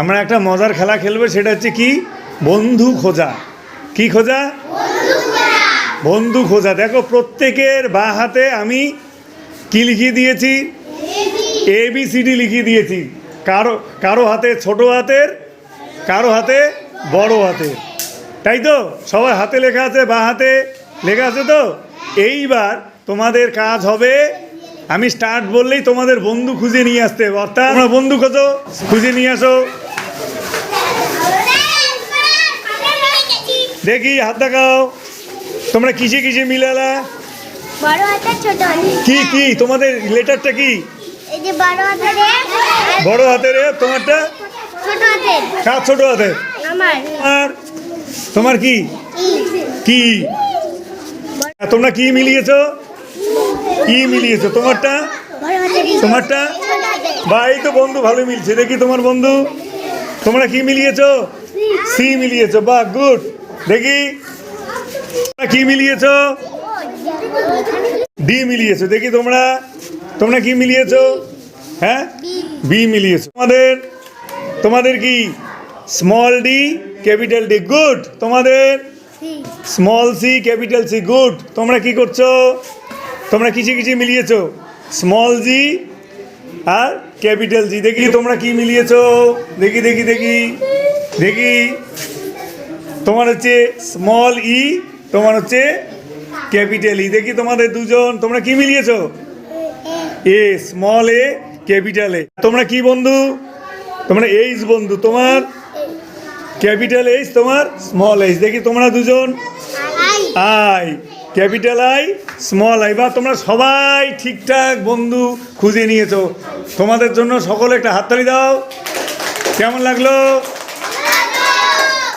আমরা একটা মজার খেলা খেলবো, সেটা হচ্ছে কি বন্ধু খোঁজা। কি খোঁজা? বন্ধু খোঁজা। দেখো প্রত্যেকের বাঁ হাতে আমি কি লিখিয়ে দিয়েছি? ABCD লিখিয়ে দিয়েছি। কারো কারো হাতে ছোট হাতের, কারো হাতে বড় হাতের, তাই তো? সবার হাতে লেখা আছে, বাঁ হাতে লেখা আছে তো। এইবার তোমাদের কাজ হবে, আমি স্টার্ট বললেই তোমাদের বন্ধু খুঁজে নিয়ে আসতে হবে। অর্থাৎ তোমরা বন্ধু খোঁজো, খুঁজে নিয়ে আসো। দেখি হাত দেখাও, তোমরা কিসে কিসে মিলালা? বড় হাতের ছোট হাতের। কি কি তোমাদের লেটারটা কি? এই যে বড় হাতের এ, বড় হাতের এ, তোমারটা ছোট হাতের কার ছোট হাতের? আমার। আর তোমার কি কি তোমরা কি মিলিয়েছো? কি মিলিয়েছো? তোমারটা বড় হাতের তোমারটা ছোট হাতের। বা এই তো বন্ধু ভালো মিলছে। দেখি তোমার বন্ধু, তোমরা কি মিলিয়েছো? সি মিলিয়েছো, বাহ গুড। দেখি তোমরা কি মিলিয়েছো? ডি মিলিয়েছো। দেখি তোমরা তোমরা কি মিলিয়েছো? হ্যাঁ, বি মিলিয়েছো। তোমাদের কি small D capital D, good. তোমাদের small C capital C, good. তোমরা কি করছো? তোমরা কিসে কিসে মিলিয়েছো? স্মল জি আর ক্যাপিটাল জি। দেখি তোমরা কি মিলিয়েছো? দেখি দেখি দেখি দেখি তোমার হচ্ছে স্মল ই, তোমার হচ্ছে ক্যাপিটাল ই। দেখি তোমাদের দুজন তোমরা কি মিলিয়েছো? A small A capital A. তোমরা কি বন্ধু? তোমরা এইচ বন্ধু, তোমার ক্যাপিটাল এইচ, তোমার স্মল এইচ। দেখি তোমরা দুজন I, capital I small I. বা তোমরা সবাই ঠিকঠাক বন্ধু খুঁজে নিয়েছো। তোমাদের জন্য সকলে একটা হাততালি দাও। কেমন লাগলো?